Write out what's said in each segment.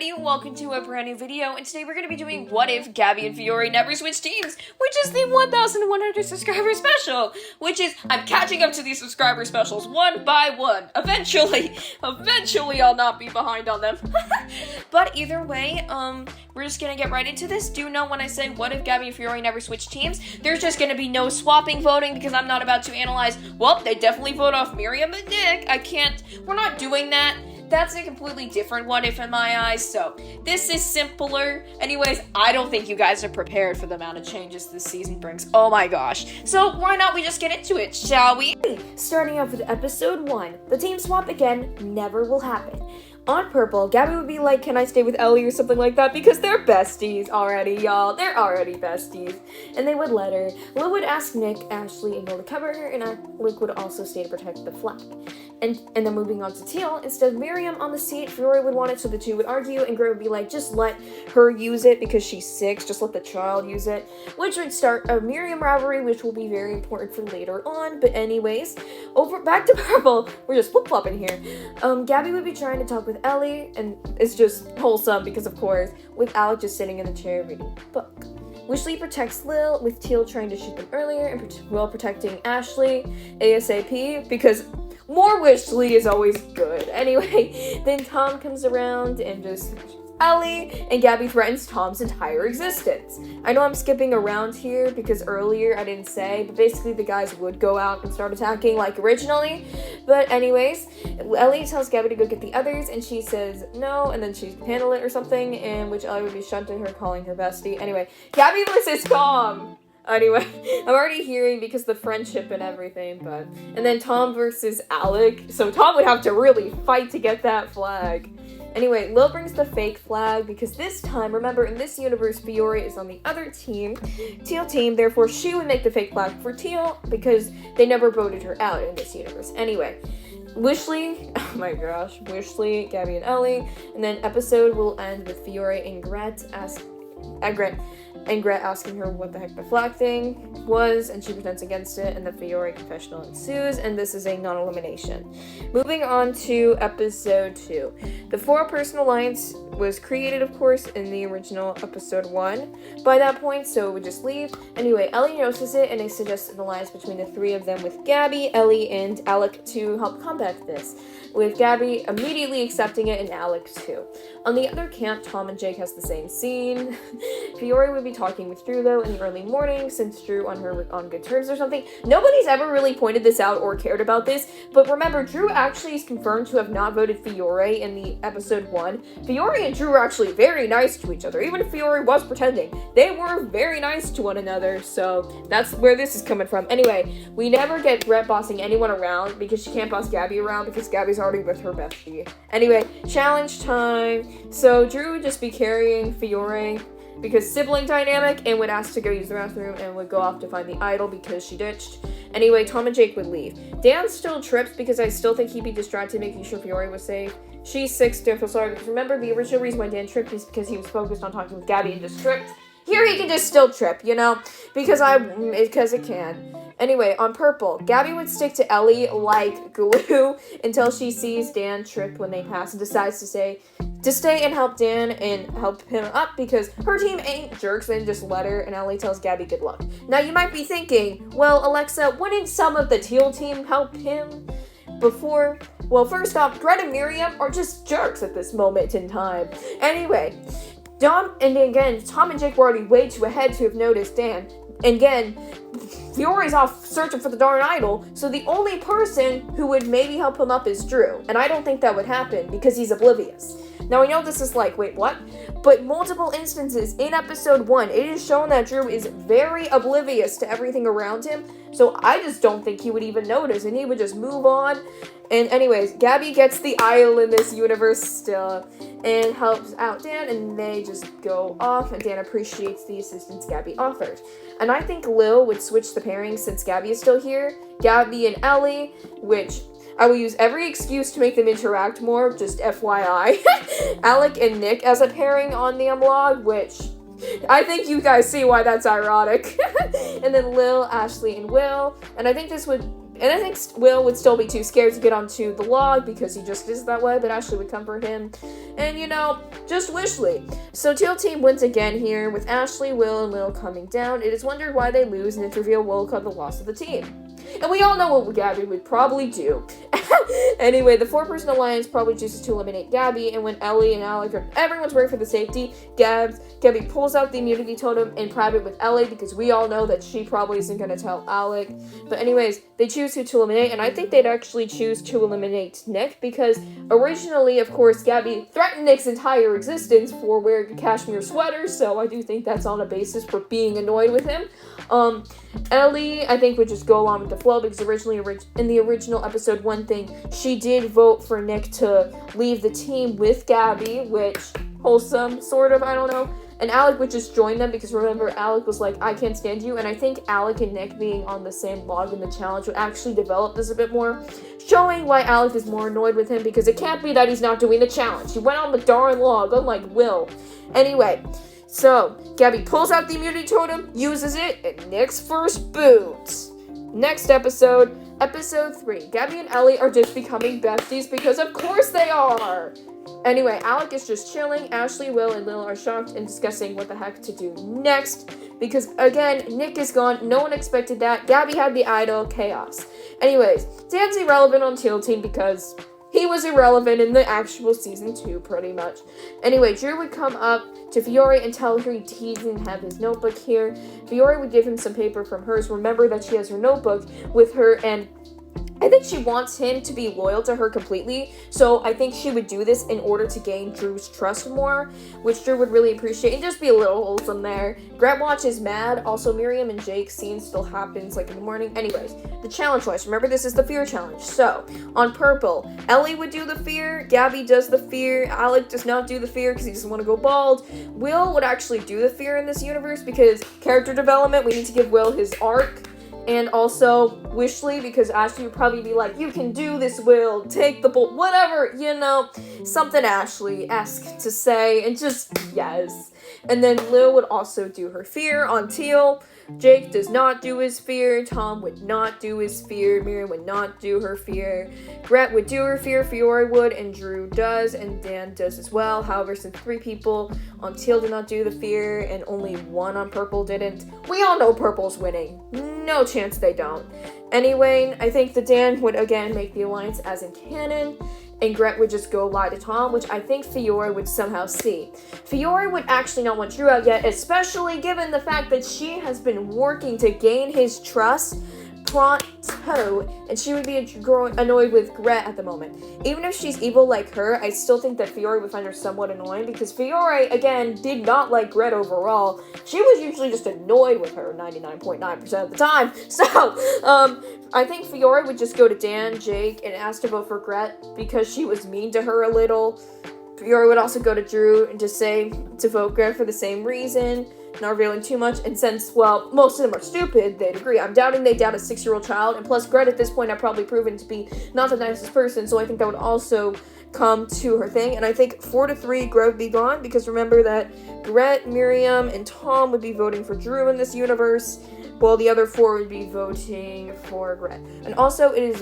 everybody, welcome to a brand new video, and today we're going to be doing what if Gabby and Fiore never switch teams, which is the 1,100 subscriber special, which is, I'm catching up to these subscriber specials one by one. Eventually I'll not be behind on them. But either way, we're just going to get right into this. Do know when I say what if Gabby and Fiore never switch teams, there's just going to be no swapping voting because I'm not about to analyze, well, they definitely vote off Miriam and Nick. We're not doing that. That's a completely different what if in my eyes, so this is simpler. Anyways, I don't think you guys are prepared for the amount of changes this season brings. Oh my gosh. So why not we just get into it, shall we? Starting off with episode 1, the team swap again never will happen. On purple, Gabby would be like, can I stay with Ellie or something like that, because they're besties already, y'all. They're already besties. And they would let her. Lil would ask Nick, Ashley, and Will to cover her, and Luke would also stay to protect the flag. And then moving on to teal, instead of Miriam on the seat, Fiore would want it, so the two would argue, and Gray would be like, just let her use it because she's 6, just let the child use it, which would start a Miriam rivalry, which will be very important for later on. But anyways, back to purple, we're just flip-flopping here. Gabby would be trying to talk with Ellie, and it's just wholesome because, of course, with Alec just sitting in the chair reading a book. Wishley protects Lil, with Teal trying to shoot them earlier, and Will protecting Ashley ASAP, because more Wishley is always good. Anyway, then Tom comes around and just Ellie, and Gabby threatens Tom's entire existence. I know I'm skipping around here because earlier I didn't say, but basically the guys would go out and start attacking like originally. But anyways, Ellie tells Gabby to go get the others, and she says no, and then she'd handle it or something, in which Ellie would be shunting her, calling her bestie. Anyway, Gabby versus Tom! Anyway, I'm already hearing because the friendship and everything, but... And then Tom versus Alec, so Tom would have to really fight to get that flag. Anyway, Lil brings the fake flag because this time, remember, in this universe, Fiore is on the other team, Teal team, therefore she would make the fake flag for Teal because they never voted her out in this universe. Anyway, Wishley, oh my gosh, Wishley, Gabby and Ellie, and then episode will end with Fiore and Gret asking her what the heck the flag thing was, and she pretends against it, and the Fiore confessional ensues, and this is a non-elimination. Moving on to episode 2. The 4-person alliance was created, of course, in the original episode 1 by that point, so it would just leave. Anyway, Ellie notices it, and they suggest an alliance between the 3 of them with Gabby, Ellie, and Alec to help combat this, with Gabby immediately accepting it and Alec too. On the other camp, Tom and Jake has the same scene. Fiore would be talking with Drew, though, in the early morning, since Drew on good terms or something. Nobody's ever really pointed this out or cared about this, but remember, Drew actually is confirmed to have not voted Fiore in the episode 1. Fiore and Drew were actually very nice to each other, even if Fiore was pretending. They were very nice to one another, so that's where this is coming from. Anyway, we never get Brett bossing anyone around because she can't boss Gabby around because Gabby's already with her bestie. Anyway, challenge time. So Drew would just be carrying Fiore because sibling dynamic, and would ask to go use the bathroom and would go off to find the idol because she ditched. Anyway, Tom and Jake would leave. Dan still trips because I still think he'd be distracted making sure Fiore was safe. She's 6, don't feel sorry, because remember, the original reason why Dan tripped is because he was focused on talking with Gabby and just tripped. Here he can just still trip, you know, because it can. Anyway, on purple, Gabby would stick to Ellie like glue until she sees Dan trip when they pass and decides to stay and help Dan and help him up because her team ain't jerks, then just let her, and Ellie tells Gabby good luck. Now you might be thinking, well, Alexa, wouldn't some of the teal team help him before? Well, first off, Brett and Miriam are just jerks at this moment in time. Anyway, Tom and Jake were already way too ahead to have noticed Dan. And again, Fiore's off searching for the darn idol, so the only person who would maybe help him up is Drew. And I don't think that would happen because he's oblivious. Now, I know this is like, wait, what? But multiple instances in episode 1, it is shown that Drew is very oblivious to everything around him, so I just don't think he would even notice, and he would just move on. And anyways, Gabby gets the idol in this universe still, and helps out Dan, and they just go off, and Dan appreciates the assistance Gabby offered. And I think Lil would switch the pairings since Gabby is still here. Gabby and Ellie, which I will use every excuse to make them interact more, just FYI. Alec and Nick as a pairing on the vlog, which I think you guys see why that's ironic. And then Lil, Ashley, and Will. And I think this would And I think Will would still be too scared to get onto the log because he just is that way, but Ashley would comfort him. And, just wishly. So Teal Team wins again here with Ashley, Will, and Lil coming down. It is wondered why they lose, and it's revealed Will cut the loss of the team. And we all know what Gabby would probably do. Anyway, the 4-person alliance probably chooses to eliminate Gabby, and when Ellie and Alec are everyone's worried for the safety, Gabby pulls out the immunity totem in private with Ellie because we all know that she probably isn't going to tell Alec. But anyways, they choose who to eliminate, and I think they'd actually choose to eliminate Nick because originally, of course, Gabby threatened Nick's entire existence for wearing a cashmere sweater, so I do think that's on a basis for being annoyed with him. Ellie, I think, would just go along with the flow because originally in the original episode 1 thing, she did vote for Nick to leave the team with Gabby, which, wholesome, sort of, I don't know. And Alec would just join them because remember, Alec was like, I can't stand you. And I think Alec and Nick being on the same log in the challenge would actually develop this a bit more, showing why Alec is more annoyed with him because it can't be that he's not doing the challenge. He went on the darn log, unlike Will. Anyway, so Gabby pulls out the immunity totem, uses it, and Nick's first boot. Next episode 3. Gabby and Ellie are just becoming besties because of course they are. Anyway, Alec is just chilling. Ashley, Will, and Lil are shocked and discussing what the heck to do next. Because, again, Nick is gone. No one expected that. Gabby had the idol. Chaos. Anyways, Dan's irrelevant on Teal Team because he was irrelevant in the actual season 2, pretty much. Anyway, Drew would come up to Fiore and tell her he didn't have his notebook here. Fiore would give him some paper from hers. Remember that she has her notebook with her, and I think she wants him to be loyal to her completely, so I think she would do this in order to gain Drew's trust more, which Drew would really appreciate, and just be a little wholesome there. Gret Watch is mad. Also, Miriam and Jake's scene still happens, like, in the morning. Anyways, the challenge was, remember, this is the fear challenge. So, on purple, Ellie would do the fear, Gabby does the fear, Alec does not do the fear because he doesn't want to go bald. Will would actually do the fear in this universe because character development, we need to give Will his arc. And also, Wishley, because Ashley would probably be like, you can do this, Will, take the bull, whatever, something Ashley-esque to say, and just, yes. And then Lil would also do her fear on Teal. Jake does not do his fear. Tom would not do his fear. Miriam would not do her fear. Gret would do her fear. Fiore would, and Drew does, and Dan does as well. However, since 3 people on Teal did not do the fear, and only 1 on purple didn't, we all know purple's winning. No chance they don't. Anyway, I think that Dan would again make the alliance as in canon, and Gret would just go lie to Tom, which I think Fiore would somehow see. Fiore would actually not want Drew out yet, especially given the fact that she has been working to gain his trust pronto, and she would be annoyed with Gret at the moment. Even if she's evil like her, I still think that Fiore would find her somewhat annoying because Fiore, again, did not like Gret overall. She was usually just annoyed with her 99.9% of the time. So, I think Fiore would just go to Dan, Jake, and ask to vote for Gret because she was mean to her a little. Fiore would also go to Drew and just say to vote Gret for the same reason, not revealing too much, and since, well, most of them are stupid, they'd agree. I'm doubting they doubt a 6-year-old child, and plus Gret at this point had probably proven to be not the nicest person, so I think that would also come to her thing, and I think 4-3, Gret would be gone, because remember that Gret, Miriam, and Tom would be voting for Drew in this universe, while the other 4 would be voting for Gret. And also, this is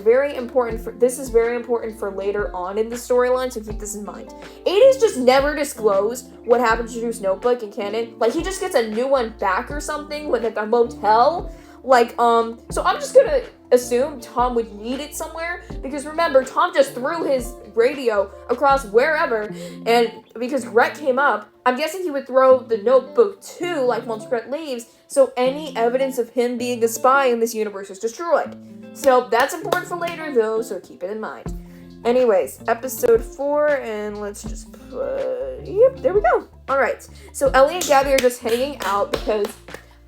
very important for later on in the storyline, so keep this in mind. Aiden's just never disclosed what happened to Drew's notebook in canon. Like, he just gets a new one back or something when at the motel. So I'm just gonna assume Tom would need it somewhere, because remember, Tom just threw his radio across wherever, and because Gret came up, I'm guessing he would throw the notebook too, like once Gret leaves, so any evidence of him being a spy in this universe is destroyed. So that's important for later though, so keep it in mind. Anyways, episode 4, and let's just put, yep, there we go. Alright, so Ellie and Gabby are just hanging out because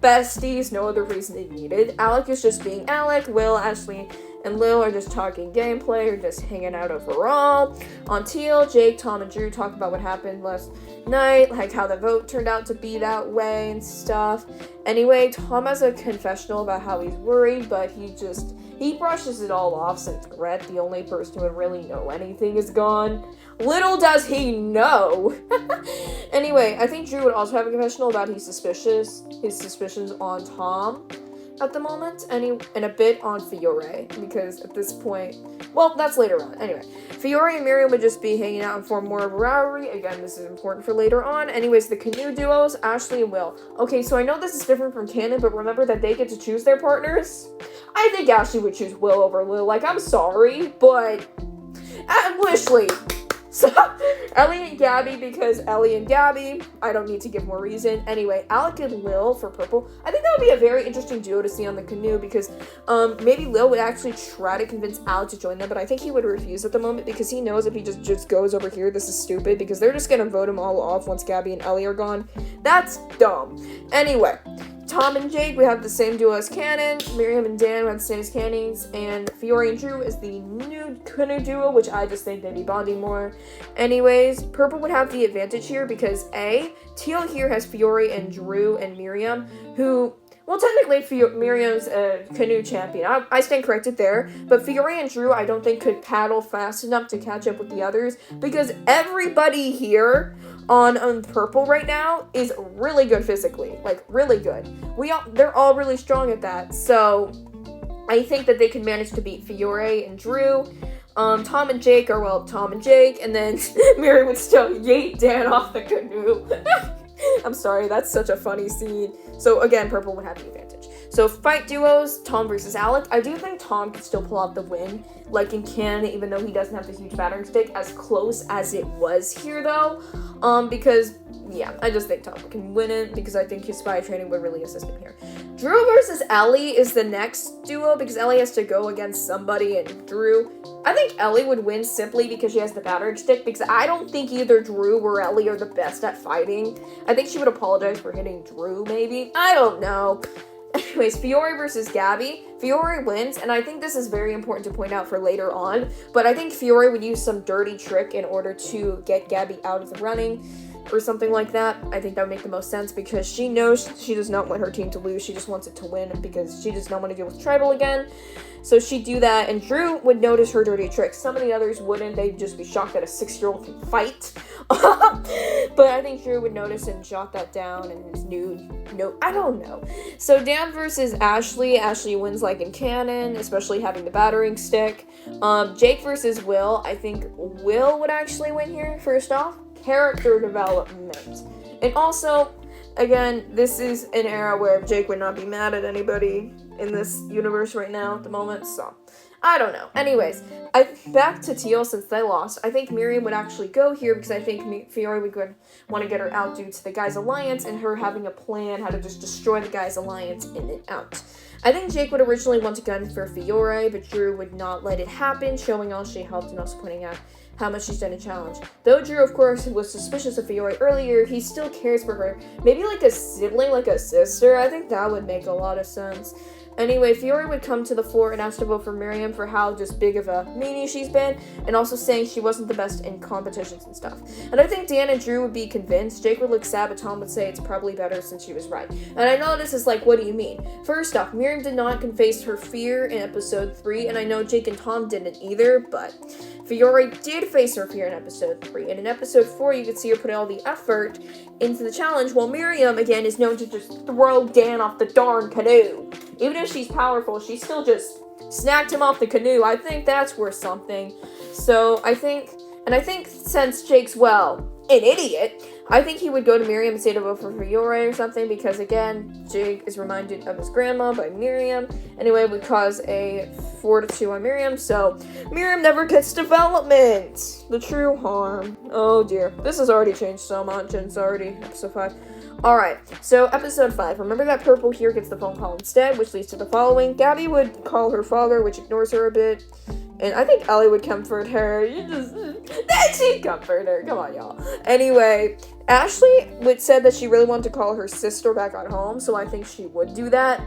besties, no other reason they needed. Alec is just being Alec, Will, Ashley, and Lil are just talking gameplay or just hanging out overall. On Teal, Jake, Tom, and Drew talk about what happened last night, like how the vote turned out to be that way and stuff. Anyway, Tom has a confessional about how he's worried, but he brushes it all off since Gret, the only person who would really know anything, is gone. Little does he know! Anyway, I think Drew would also have a confessional about his suspicions on Tom. at the moment, and a bit on Fiore, because at this point, well, that's later on. Anyway, Fiore and Miriam would just be hanging out and form more of a rivalry. Again, this is important for later on. Anyways, the Canoe duos, Ashley and Will. Okay, so I know this is different from canon, but remember that they get to choose their partners? I think Ashley would choose Will over Lil. Like, I'm sorry, but Ashley. So, Ellie and Gabby, because Ellie and Gabby, I don't need to give more reason. Anyway, Alec and Lil for purple. I think that would be a very interesting duo to see on the Canoe, because maybe Lil would actually try to convince Alec to join them, but I think he would refuse at the moment, because he knows if he just goes over here, this is stupid, because they're just gonna vote him all off once Gabby and Ellie are gone. That's dumb. Anyway, Tom and Jake, we have the same duo as canon. Miriam and Dan, we have the same as canons. And Fiore and Drew is the new Canoe duo, which I just think they'd be bonding more. Anyways, purple would have the advantage here because teal here has Fiore and Drew and Miriam, who, well, technically Miriam's a Canoe champion. I stand corrected there. But Fiore and Drew, I don't think could paddle fast enough to catch up with the others, because everybody here on purple right now is really good physically, like really good. They're all really strong at that, so I think that they could manage to beat Fiore and Drew. Tom and Jake are, well, Tom and Jake, and then Mary would still yeet Dan off the Canoe. I'm sorry, that's such a funny scene. So again, purple would have the advantage. So fight duos, Tom versus Alec. I do think Tom could still pull out the win, like in canon, even though he doesn't have the huge battering stick, as close as it was here though. Because, yeah, I just think Tom can win it, because I think his spy training would really assist him here. Drew versus Ellie is the next duo, because Ellie has to go against somebody, and Drew, I think Ellie would win simply because she has the battering stick, because I don't think either Drew or Ellie are the best at fighting. I think she would apologize for hitting Drew, maybe. I don't know. Anyways, Fiore versus Gabby. Fiore wins, and I think this is very important to point out for later on, but I think Fiore would use some dirty trick in order to get Gabby out of the running, or something like that. I think that would make the most sense, because she knows she does not want her team to lose. She just wants it to win, because she does not want to deal with Tribal again. So she'd do that, and Drew would notice her dirty tricks. Some of the others wouldn't. They'd just be shocked that a 6-year-old can fight. But I think Drew would notice and jot that down, and his no, I don't know. So Dan versus Ashley. Ashley wins like in canon, especially having the battering stick. Jake versus Will. I think Will would actually win here, first off. Character development. And also, again, this is an era where Jake would not be mad at anybody in this universe right now at the moment, so I don't know. Anyways, back to Teal, since they lost. I think Miriam would actually go here, because I think Fiore would want to get her out due to the Guys Alliance, and her having a plan how to just destroy the Guys Alliance in and out. I think Jake would originally want to gun for Fiore, but Drew would not let it happen, showing all she helped and also pointing out how much she's done a challenge. Though Drew, of course, was suspicious of Fiore earlier, he still cares for her. Maybe like a sibling, like a sister. I think that would make a lot of sense. Anyway, Fiore would come to the fore and ask to vote for Miriam for how just big of a meanie she's been, and also saying she wasn't the best in competitions and stuff. And I think Dan and Drew would be convinced. Jake would look sad, but Tom would say it's probably better since she was right. And I know this is like, what do you mean? First off, Miriam did not confess her fear in episode 3, and I know Jake and Tom didn't either, but Fiore did face her fear in episode 3, and in episode 4 you could see her put all the effort into the challenge, while Miriam, again, is known to just throw Dan off the darn canoe. Even if she's powerful, she still just snagged him off the canoe. I think that's worth something. So I think since Jake's, well, an idiot, I think he would go to Miriam and say to vote for Fiore or something, because again, Jake is reminded of his grandma by Miriam. Anyway, it would cause a 4-2 on Miriam, so Miriam never gets development. The true harm. Oh dear. This has already changed so much, and it's already episode 5. Alright, so episode 5. Remember that purple here gets the phone call instead, which leads to the following. Gabby would call her father, which ignores her a bit. And I think Ellie would comfort her. She'd comfort her. Come on, y'all. Anyway, Ashley said that she really wanted to call her sister back at home, so I think she would do that.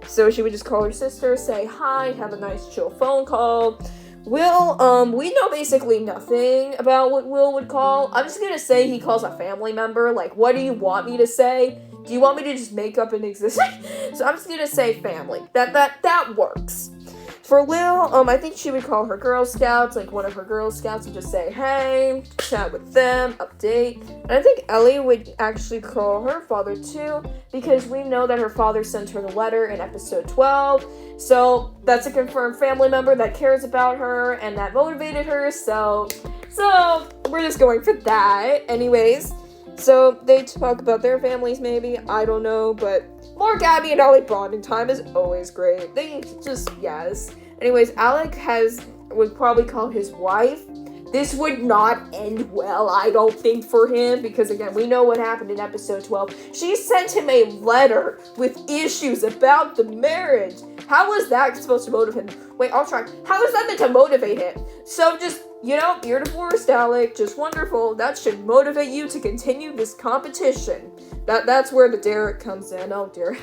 So she would just call her sister, say hi, have a nice chill phone call. Will, we know basically nothing about what Will would call. I'm just gonna say he calls a family member. Like, what do you want me to say? Do you want me to just make up an existence? So I'm just gonna say family. That works. For Lil, I think she would call her Girl Scouts, like one of her Girl Scouts, and just say, hey, chat with them, update. And I think Ellie would actually call her father too, because we know that her father sent her the letter in episode 12. So that's a confirmed family member that cares about her and that motivated her. So we're just going for that. Anyways, so they talk about their families maybe, I don't know, but more Gabby and Ellie bonding time is always great. They just, yes. Anyways, Alec would probably call his wife. This would not end well, I don't think, for him, because again, we know what happened in episode 12. She sent him a letter with issues about the marriage. How was that supposed to motivate him? Wait, I'll try. How is that meant to motivate him? So just, you're divorced, Alec. Just wonderful. That should motivate you to continue this competition. That's where the Derek comes in. Oh, dear.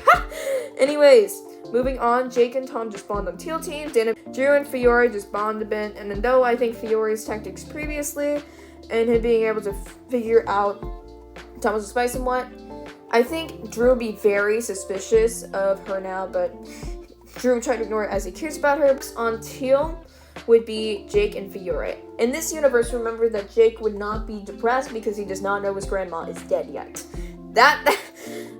Anyways, moving on. Jake and Tom just bond on teal team. Drew and Fiore just bond a bit. And then though I think Fiore's tactics previously and him being able to figure out Thomas' spice and what, I think Drew would be very suspicious of her now, but Drew would try to ignore it as he cares about her. On teal would be Jake and Fiore. In this universe, remember that Jake would not be depressed because he does not know his grandma is dead yet.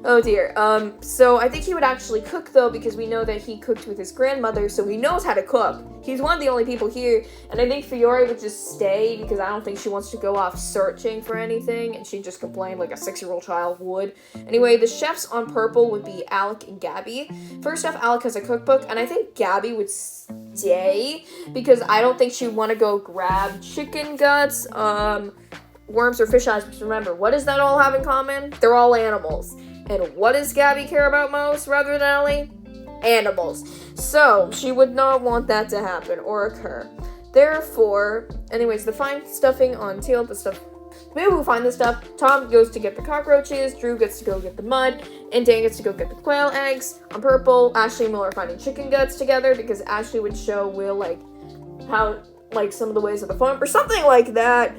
Oh dear. So I think he would actually cook though, because we know that he cooked with his grandmother, so he knows how to cook. He's one of the only people here, and I think Fiore would just stay because I don't think she wants to go off searching for anything, and she'd just complain like a 6-year-old child would. Anyway, the chefs on purple would be Alec and Gabby. First off, Alec has a cookbook, and I think Gabby would stay because I don't think she'd want to go grab chicken guts, worms or fish eyes, because remember, what does that all have in common? They're all animals. And what does Gabby care about most rather than Ellie? Animals. So, she would not want that to happen or occur. Therefore, anyways, the fine stuffing on teal, the stuff, maybe we'll find the stuff. Tom goes to get the cockroaches, Drew gets to go get the mud, and Dan gets to go get the quail eggs. On purple, Ashley and Will are finding chicken guts together because Ashley would show Will, like, how, like, some of the ways of the farm, or something like that.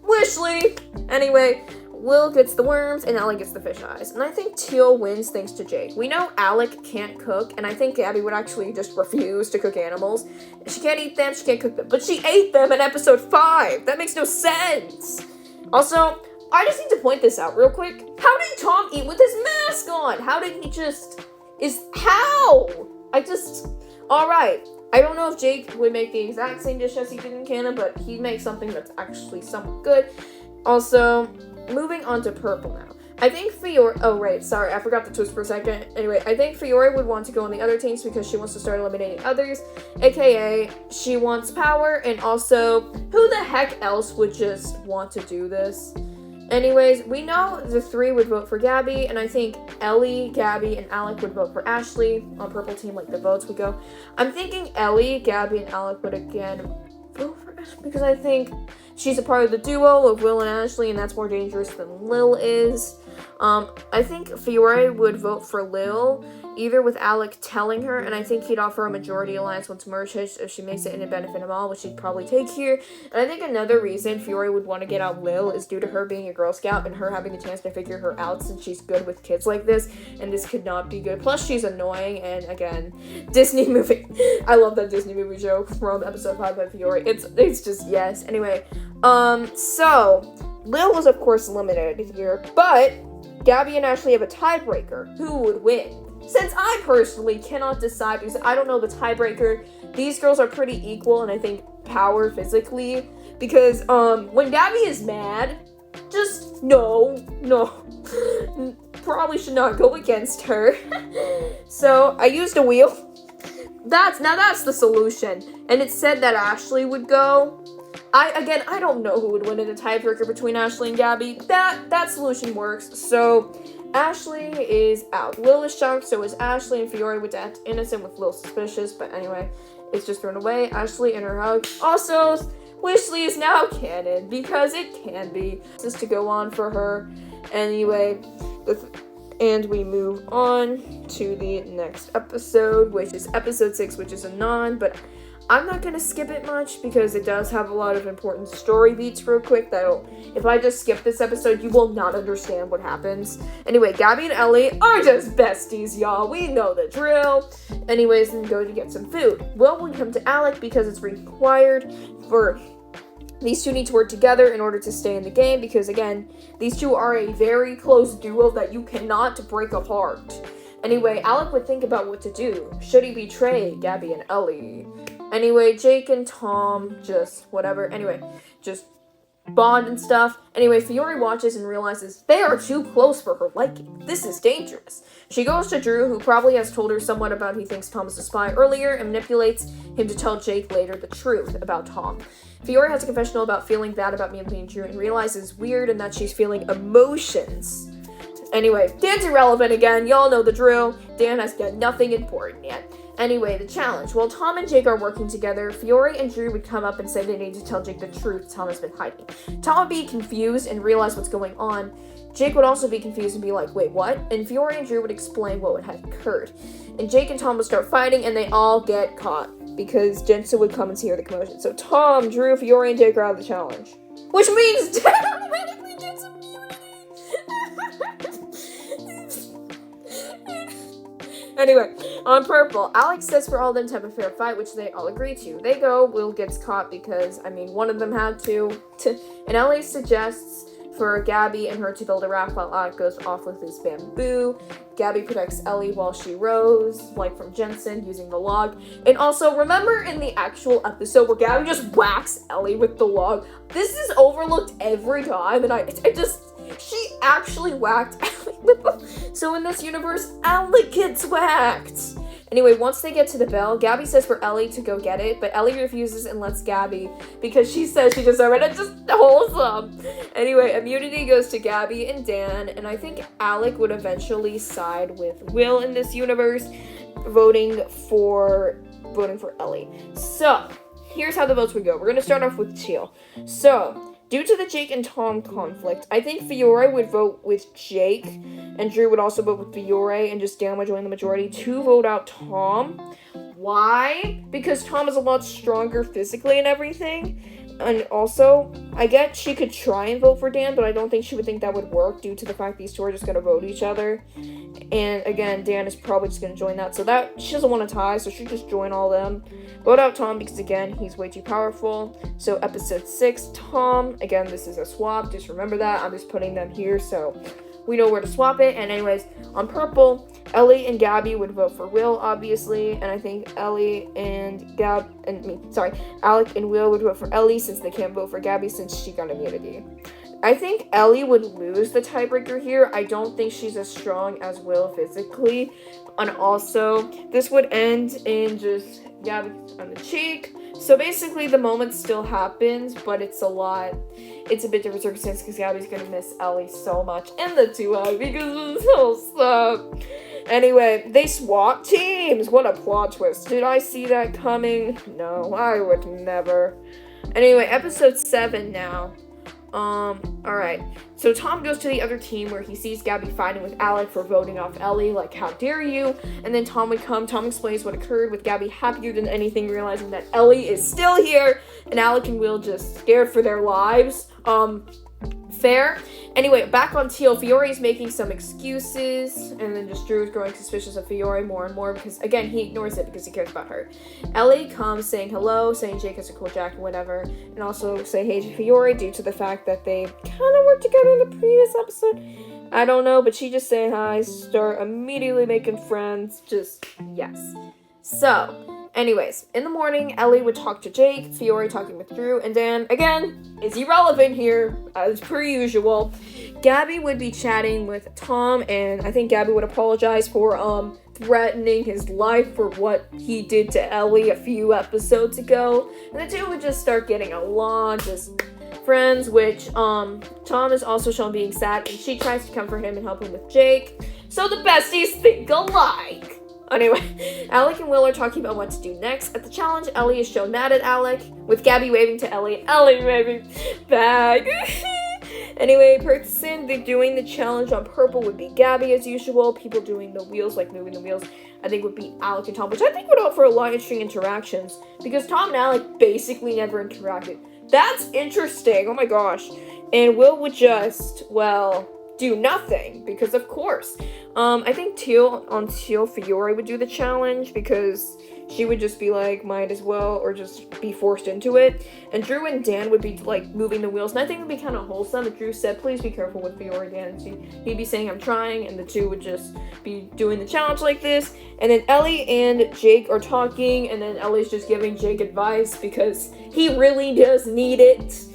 Wishly! Anyway, Will gets the worms, and Ellie gets the fish eyes. And I think teal wins thanks to Jake. We know Alec can't cook, and I think Gabby would actually just refuse to cook animals. She can't eat them, she can't cook them. But she ate them in episode 5! That makes no sense! Also, I just need to point this out real quick. How did Tom eat with his mask on? How did he just... Alright. I don't know if Jake would make the exact same dish as he did in Canoe, but he'd make something that's actually somewhat good. Also, moving on to purple now. I think Fiore... Oh, right. Sorry, I forgot the twist for a second. Anyway, I think Fiore would want to go on the other teams because she wants to start eliminating others, aka she wants power, and also, who the heck else would just want to do this? Anyways, we know the 3 would vote for Gabby, and I think Ellie, Gabby, and Alec would vote for Ashley on purple team, like the votes would go. I'm thinking Ellie, Gabby, and Alec would again vote for Ashley because I think she's a part of the duo of Will and Ashley, and that's more dangerous than Lil is. I think Fiore would vote for Lil, either with Alec telling her, and I think he'd offer a majority alliance once merge hits if she makes it and it benefit them all, which she'd probably take here. And I think another reason Fiore would want to get out Lil is due to her being a Girl Scout and her having a chance to figure her out since she's good with kids like this, and this could not be good. Plus, she's annoying, and again, Disney movie. I love that Disney movie joke from episode 5 by Fiore. It's just, yes. Anyway, so, Lil was of course eliminated here, but Gabby and Ashley have a tiebreaker. Who would win? Since I personally cannot decide because I don't know the tiebreaker, these girls are pretty equal and I think power physically. Because when Gabby is mad, just no. Probably should not go against her. So I used a wheel. That's the solution. And it said that Ashley would go. I don't know who would win in a tiebreaker between Ashley and Gabby. That solution works. So Ashley is out. Lil is shocked, so is Ashley, and Fiore would act innocent with Lil suspicious, but anyway, it's just thrown away. Ashley and her hug. Also, Wishly is now canon, because it can be. Just to go on for her. Anyway, and we move on to the next episode, which is episode 6, which is a non, but I'm not going to skip it much because it does have a lot of important story beats real quick that'll, if I just skip this episode, you will not understand what happens. Anyway, Gabby and Ellie are just besties, y'all. We know the drill. Anyways, then go to get some food. Will would come to Alec because it's required for these two need to work together in order to stay in the game because, again, these two are a very close duo that you cannot break apart. Anyway, Alec would think about what to do. Should he betray Gabby and Ellie? Anyway, Jake and Tom, just whatever. Anyway, just bond and stuff. Anyway, Fiore watches and realizes they are too close for her liking. This is dangerous. She goes to Drew, who probably has told her somewhat about he thinks Tom is a spy earlier, and manipulates him to tell Jake later the truth about Tom. Fiore has a confessional about feeling bad about manipulating Drew and realizes weird and that she's feeling emotions. Anyway, Dan's irrelevant again. Y'all know the drill. Dan has done nothing important yet. Anyway, the challenge. While Tom and Jake are working together, Fiore and Drew would come up and say they need to tell Jake the truth Tom has been hiding. Tom would be confused and realize what's going on. Jake would also be confused and be like, wait, what? And Fiore and Drew would explain what had occurred. And Jake and Tom would start fighting and they all get caught because Jensen would come and hear the commotion. So Tom, Drew, Fiore, and Jake are out of the challenge. Which means Dan automatically gets immunity. Anyway, on purple, Alex says for all of them to have a fair fight, which they all agree to. They go, Will gets caught because, one of them had to. And Ellie suggests for Gabby and her to build a raft while Alec goes off with his bamboo. Gabby protects Ellie while she rows, like from Jensen, using the log. And also, remember in the actual episode where Gabby just whacks Ellie with the log? This is overlooked every time, and she actually whacked Ellie with the... So in this universe, Ellie gets whacked. Anyway, once they get to the bell, Gabby says for Ellie to go get it, but Ellie refuses and lets Gabby because she says she deserves it. It's just wholesome. Anyway, immunity goes to Gabby and Dan, and I think Alec would eventually side with Will in this universe, voting for Ellie. So, here's how the votes would go. We're going to start off with Teal. So, due to the Jake and Tom conflict, I think Fiore would vote with Jake, and Drew would also vote with Fiore, and just Dan would join the majority to vote out Tom. Why? Because Tom is a lot stronger physically and everything. And also, I get she could try and vote for Dan, but I don't think she would think that would work due to the fact these two are just going to vote each other. And again, Dan is probably just going to join that. So that she doesn't want to tie, so she just join all them. Vote out Tom because, again, he's way too powerful. So episode 6, Tom. Again, this is a swap. Just remember that. I'm just putting them here so we know where to swap it. And anyways, on purple, Ellie and Gabby would vote for Will, obviously. And I think Alec and Will would vote for Ellie since they can't vote for Gabby since she got immunity. I think Ellie would lose the tiebreaker here. I don't think she's as strong as Will physically. And also, this would end in just Gabby on the cheek. So basically, the moment still happens, but it's a bit different circumstance because Gabby's gonna miss Ellie so much in the 2i because it's so sad. Anyway, they swap teams. What a plot twist. Did I see that coming? No, I would never. Anyway, episode 7 now. Alright. So Tom goes to the other team where he sees Gabby fighting with Alec for voting off Ellie, like, how dare you? And then Tom would come. Tom explains what occurred with Gabby happier than anything, realizing that Ellie is still here, and Alec and Will just scared for their lives. Fair. Anyway, back on Teal, Fiore is making some excuses, and then just Drew is growing suspicious of Fiore more and more because, again, he ignores it because he cares about her. Ellie comes saying hello, saying Jake has a cool jacket, whatever, and also say hey to Fiore due to the fact that they kind of worked together in the previous episode. I don't know, but she just say hi, start immediately making friends, just, yes. So, anyways, in the morning, Ellie would talk to Jake, Fiore talking with Drew, and Dan, again, is irrelevant here, as per usual. Gabby would be chatting with Tom, and I think Gabby would apologize for, threatening his life for what he did to Ellie a few episodes ago. And the two would just start getting along, just friends, which, Tom is also shown being sad, and she tries to comfort him and help him with Jake. So the besties think alike. Anyway, Alec and Will are talking about what to do next. At the challenge, Ellie is shown mad at Alec, with Gabby waving to Ellie waving back. Anyway, person doing the challenge on purple would be Gabby as usual. People doing the wheels, like moving the wheels, I think would be Alec and Tom, which I think would offer a lot of interesting interactions because Tom and Alec basically never interacted. That's interesting. Oh my gosh. And Will would just, well, do nothing because of course. I think Teal Fiore would do the challenge because she would just be like, might as well, or just be forced into it. And Drew and Dan would be like moving the wheels, and I think it would be kind of wholesome if Drew said, please be careful with Fiore, Dan. He'd be saying, I'm trying, and the two would just be doing the challenge like this. And then Ellie and Jake are talking, and then Ellie's just giving Jake advice because he really does need it.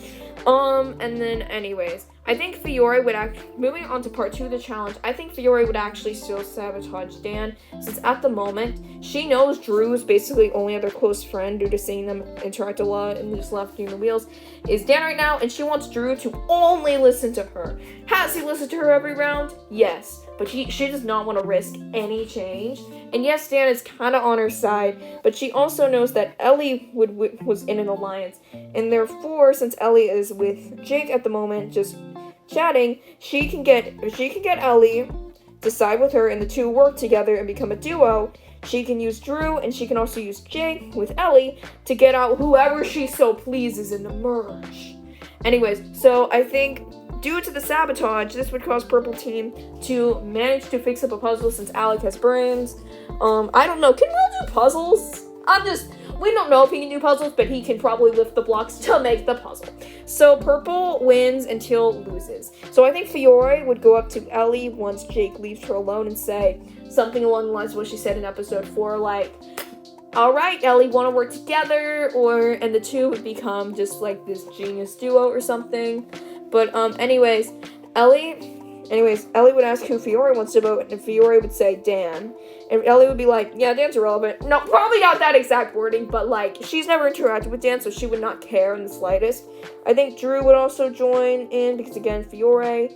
And then anyways, I think Fiore would moving on to part 2 of the challenge, I think Fiore would actually still sabotage Dan, since at the moment, she knows Drew is basically only other close friend due to seeing them interact a lot and just left doing the wheels, is Dan right now, and she wants Drew to only listen to her. Has he listened to her every round? Yes, but she does not want to risk any change. And yes, Dan is kind of on her side, but she also knows that Ellie was in an alliance, and therefore, since Ellie is with Jake at the moment, just chatting, she can get Ellie to side with her, and the two work together and become a duo. She can use Drew, and she can also use Jake with Ellie to get out whoever she so pleases in the merge. Anyways, so I think due to the sabotage, this would cause Purple Team to manage to fix up a puzzle since Alec has brains. I don't know. Can Will do puzzles? We don't know if he can do puzzles, but he can probably lift the blocks to make the puzzle. So Purple wins and Teal loses. So I think Fiore would go up to Ellie once Jake leaves her alone and say something along the lines of what she said in episode 4, like, all right, Ellie, want to work together? And the two would become just like this genius duo or something. But anyways, Ellie would ask who Fiore wants to vote, and Fiore would say Dan. And Ellie would be like, yeah, Dan's irrelevant. No, probably not that exact wording, but like, she's never interacted with Dan, so she would not care in the slightest. I think Drew would also join in, because again, Fiore,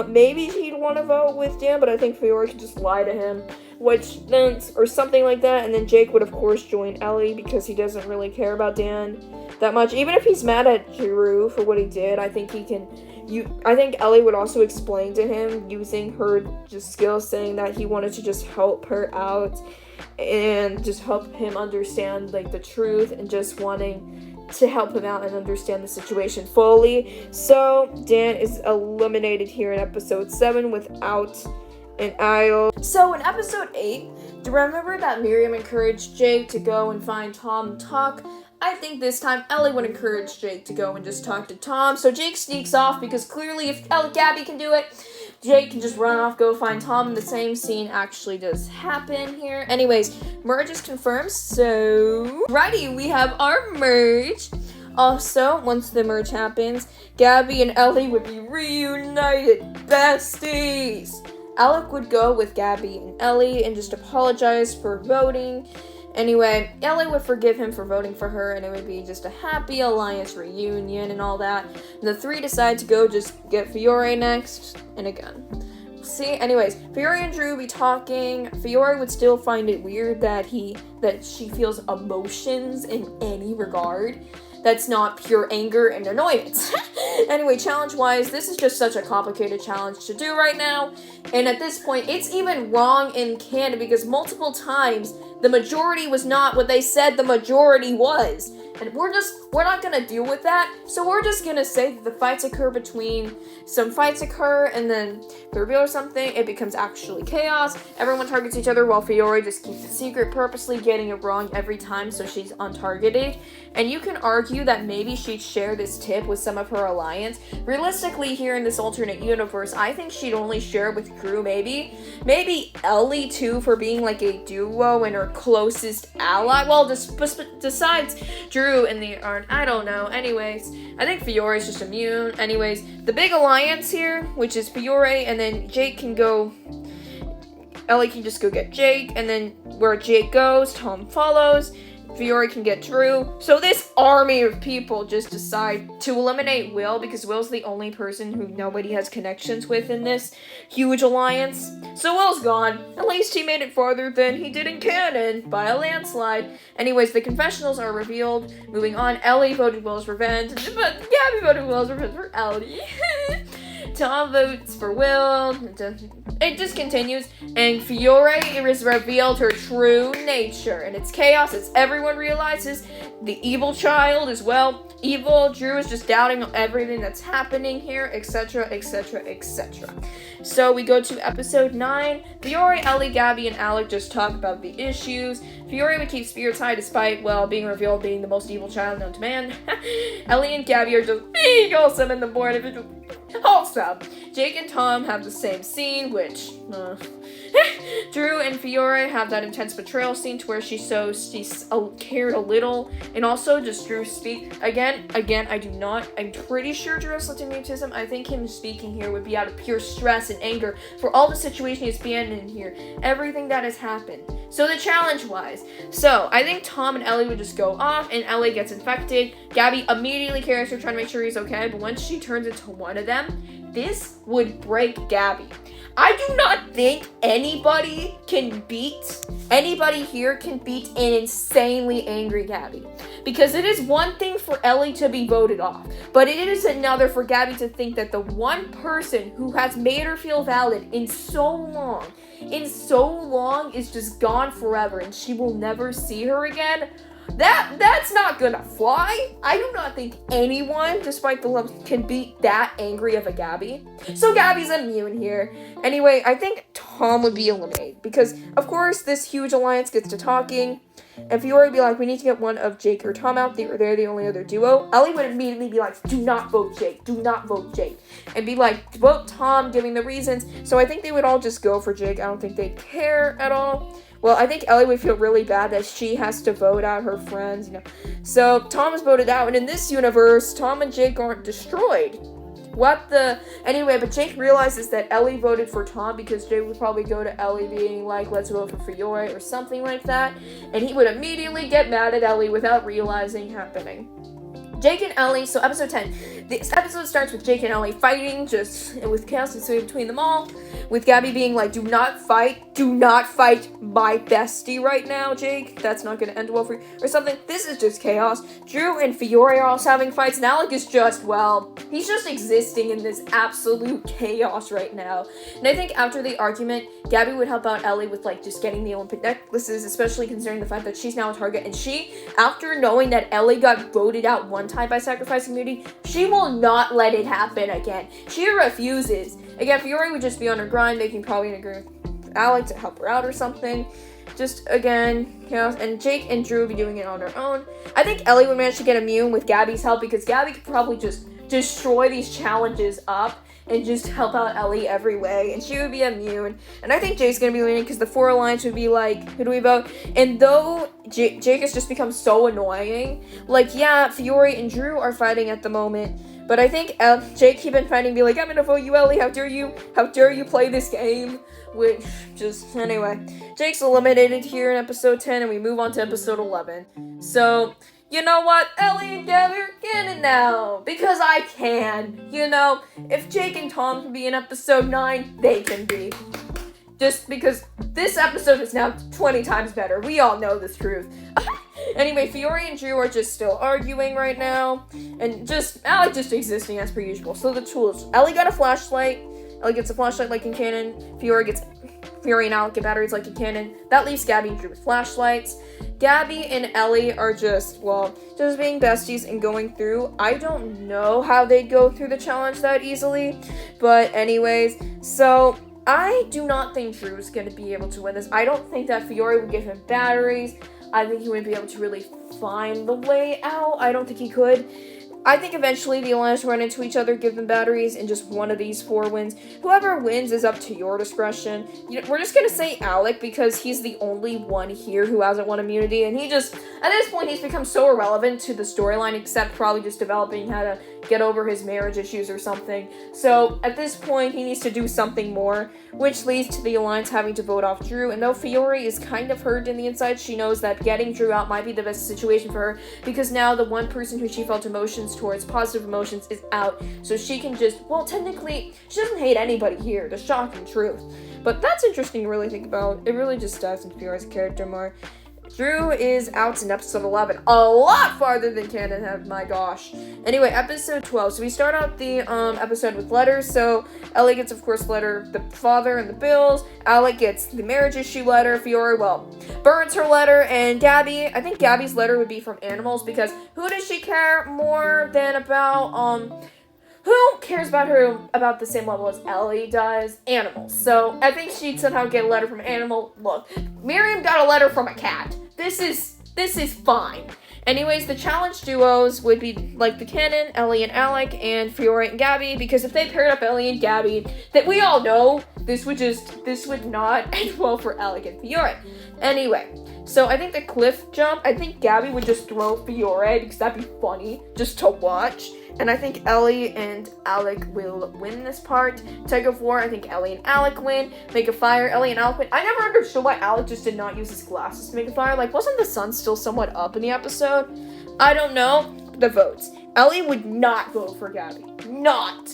maybe he'd want to vote with Dan, but I think Fiore could just lie to him, or something like that. And then Jake would, of course, join Ellie, because he doesn't really care about Dan that much. Even if he's mad at Drew for what he did, I think I think Ellie would also explain to him using her just skills, saying that he wanted to just help her out and just help him understand like the truth and just wanting to help him out and understand the situation fully. So Dan is eliminated here in episode 7 without an idol. So in episode 8, do you remember that Miriam encouraged Jake to go and find Tom and talk? I think this time Ellie would encourage Jake to go and just talk to Tom. So Jake sneaks off because clearly if Gabby can do it, Jake can just run off, go find Tom, and the same scene actually does happen here. Anyways, merge is confirmed, so righty, we have our merge. Also, once the merge happens, Gabby and Ellie would be reunited besties. Alec would go with Gabby and Ellie and just apologize for voting. Anyway, Ellie would forgive him for voting for her, and it would be just a happy alliance reunion and all that. And the three decide to go just get Fiore next, and again. See, anyways, Fiore and Drew be talking. Fiore would still find it weird that she feels emotions in any regard. That's not pure anger and annoyance. Anyway, challenge-wise, this is just such a complicated challenge to do right now. And at this point, it's even wrong in canon because multiple times the majority was not what they said the majority was. And we're not gonna deal with that. So we're just gonna say that the fights occur and then the reveal or something, it becomes actually chaos. Everyone targets each other while Fiore just keeps it secret, purposely getting it wrong every time so she's untargeted. And you can argue that maybe she'd share this tip with some of her alliance. Realistically, here in this alternate universe, I think she'd only share it with Drew, maybe Ellie too, for being like a duo and her closest ally. Well, besides Drew and the art, I don't know. Anyways, I think Fiore is just immune. Anyways, the big alliance here, which is Fiore, and then Jake can go. Ellie can just go get Jake, and then where Jake goes, Tom follows. Fiore can get Drew. So this army of people just decide to eliminate Will because Will's the only person who nobody has connections with in this huge alliance. So Will's gone. At least he made it farther than he did in canon by a landslide. Anyways, the confessionals are revealed. Moving on, Ellie voted Will's revenge, but Gabby voted Will's revenge for Ellie. Tom votes for Will. It just continues, and Fiore is revealed her true nature, and it's chaos as everyone realizes. The evil child as well. Evil. Drew is just doubting everything that's happening here, etc., etc., etc. So we go to episode 9. Fiore, Ellie, Gabby, and Alec just talk about the issues. Fiore would keep spirits high despite, well, being revealed being the most evil child known to man. Ellie and Gabby are just awesome in the board individual. Awesome. Jake and Tom have the same scene, which, Drew and Fiore have that intense betrayal scene to where she's cared a little, and also just Drew speak again, I'm pretty sure Drew has selective mutism. I think him speaking here would be out of pure stress and anger for all the situation he's been in here, everything that has happened. So the challenge-wise, so I think Tom and Ellie would just go off, and Ellie gets infected. Gabby immediately cares for trying to make sure he's okay, but once she turns into one of them, this would break Gabby. I do not think anybody here can beat an insanely angry Gabby. Because it is one thing for Ellie to be voted off, but it is another for Gabby to think that the one person who has made her feel valid in so long is just gone forever and she will never see her again. That's not gonna fly. I do not think anyone, despite the love, can beat that angry of a Gabby. So Gabby's immune here. Anyway, I think Tom would be eliminated because, of course, this huge alliance gets to talking. And Fiore would be like, we need to get one of Jake or Tom out. They're the only other duo. Ellie would immediately be like, do not vote Jake. Do not vote Jake. And be like, vote Tom, giving the reasons. So I think they would all just go for Jake. I don't think they'd care at all. Well, I think Ellie would feel really bad that she has to vote out her friends, So Tom is voted out, and in this universe, Tom and Jake aren't destroyed. Anyway, but Jake realizes that Ellie voted for Tom because Jake would probably go to Ellie being like, let's vote for Fiore or something like that, and he would immediately get mad at Ellie without realizing happening. Jake and Ellie, so episode 10. This episode starts with Jake and Ellie fighting, just with chaos ensuing between them all, with Gabby being like, do not fight my bestie right now, Jake. That's not going to end well for you, or something. This is just chaos. Drew and Fiore are also having fights, and Alec is just, well, he's just existing in this absolute chaos right now. And I think after the argument, Gabby would help out Ellie with, just getting the Olympic necklaces, especially considering the fact that she's now a target, and she, after knowing that Ellie got voted out one time by sacrificing immunity, she will not let it happen again. She refuses. Again, Fiore would just be on her grind, making probably an agreement with Alec to help her out or something. Just, again, chaos. And Jake and Drew would be doing it on their own. I think Ellie would manage to get immune with Gabby's help because Gabby could probably just destroy these challenges up and just help out Ellie every way, and she would be immune. And I think Jake's gonna be winning because the 4 alliance would be like, who do we vote? And though Jake has just become so annoying, yeah, Fiore and Drew are fighting at the moment, but I think Jake keep on fighting, be like, I'm gonna vote you, Ellie, how dare you play this game? Which, just, anyway. Jake's eliminated here in episode 10, and we move on to episode 11. So, you know what? Ellie and Gabby are canon now, because I can. If Jake and Tom can be in episode 9, they can be. Just because this episode is now 20 times better. We all know this truth. Anyway, Fiore and Drew are just still arguing right now, and Alec just existing as per usual. So the tools. Ellie got a flashlight. Ellie gets a flashlight like in canon. Fiore and Alec get batteries like in canon. That leaves Gabby and Drew with flashlights. Gabby and Ellie are just being besties and going through. I don't know how they'd go through the challenge that easily, but anyways, so I do not think Drew's going to be able to win this. I don't think that Fiore would give him batteries. I think he wouldn't be able to really find the way out. I don't think he could. I think eventually the Alliance run into each other, give them batteries, and just one of these 4 wins. Whoever wins is up to your discretion. We're just gonna say Alec because he's the only one here who hasn't won immunity, and at this point, he's become so irrelevant to the storyline, except probably just developing how to get over his marriage issues or something. So at this point, he needs to do something more, which leads to the Alliance having to vote off Drew. And though Fiore is kind of hurt in the inside, she knows that getting Drew out might be the best situation for her, because now the one person who she felt emotions towards, positive emotions, is out. So she can just, well, technically, she doesn't hate anybody here, the shocking truth. But that's interesting to really think about. It really just dives into Fiore's character more. Drew is out in episode 11. A lot farther than canon have, my gosh. Anyway, episode 12. So we start out the episode with letters. So Ellie gets, of course, letter, the father and the bills. Alec gets the marriage issue letter. Fiore, well, burns her letter. And Gabby, I think Gabby's letter would be from animals, because who does she care more than about, who cares about her about the same level as Ellie does? Animals. So I think she'd somehow get a letter from an animal. Look, Miriam got a letter from a cat. This is fine. Anyways, the challenge duos would be like the canon, Ellie and Alec, and Fiore and Gabby, because if they paired up Ellie and Gabby, that we all know this would not end well for Alec and Fiore. Anyway, so I think the cliff jump, I think Gabby would just throw Fiore, because that'd be funny just to watch. And I think Ellie and Alec will win this part. Tug of war, I think Ellie and Alec win. Make a fire, Ellie and Alec win. I never understood why Alec just did not use his glasses to make a fire. Like, wasn't the sun still somewhat up in the episode? I don't know. The votes. Ellie would not vote for Gabby. Not.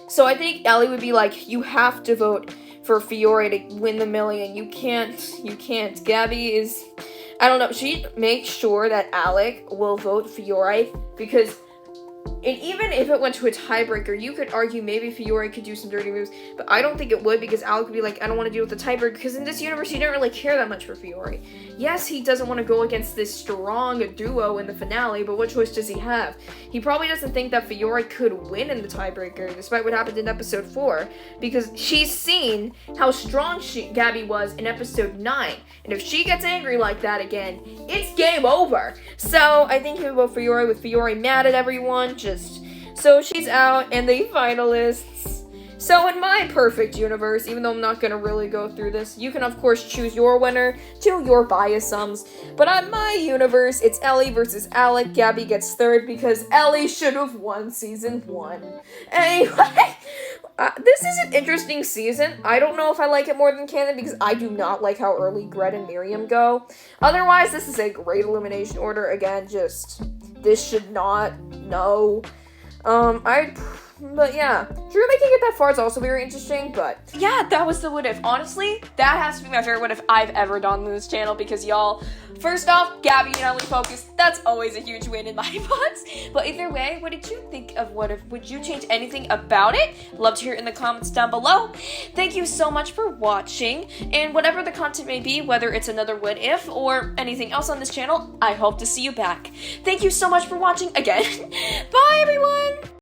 So I think Ellie would be like, you have to vote for Fiore to win the million. You can't. Gabby is, I don't know, she'd make sure that Alec will vote Fiore, because even if it went to a tiebreaker, you could argue maybe Fiore could do some dirty moves, but I don't think it would, because Alec would be like, I don't want to deal with the tiebreaker, because in this universe, he didn't really care that much for Fiore. Yes, he doesn't want to go against this strong duo in the finale, but what choice does he have? He probably doesn't think that Fiore could win in the tiebreaker, despite what happened in episode 4, because she's seen how strong Gabby was in episode 9, and if she gets angry like that again, it's game over. So I think he would vote Fiore, with Fiore mad at everyone, so she's out, and the finalists. So in my perfect universe, even though I'm not gonna really go through this, you can of course choose your winner to your bias sums. But on my universe, it's Ellie versus Alec. Gabby gets third because Ellie should have won season 1. Anyway, this is an interesting season. I don't know if I like it more than canon, because I do not like how early Gret and Miriam go. Otherwise, this is a great elimination order. Again, this should not, no. But yeah, Drew making it that far is also very interesting, but yeah, that was the what if. Honestly, that has to be my favorite what if I've ever done on this channel, because y'all, first off, Gabby and Ellie focus, that's always a huge win in my books. But either way, what did you think of what if? Would you change anything about it? Love to hear it in the comments down below. Thank you so much for watching, and whatever the content may be, whether it's another what if or anything else on this channel, I hope to see you back. Thank you so much for watching again. Bye everyone!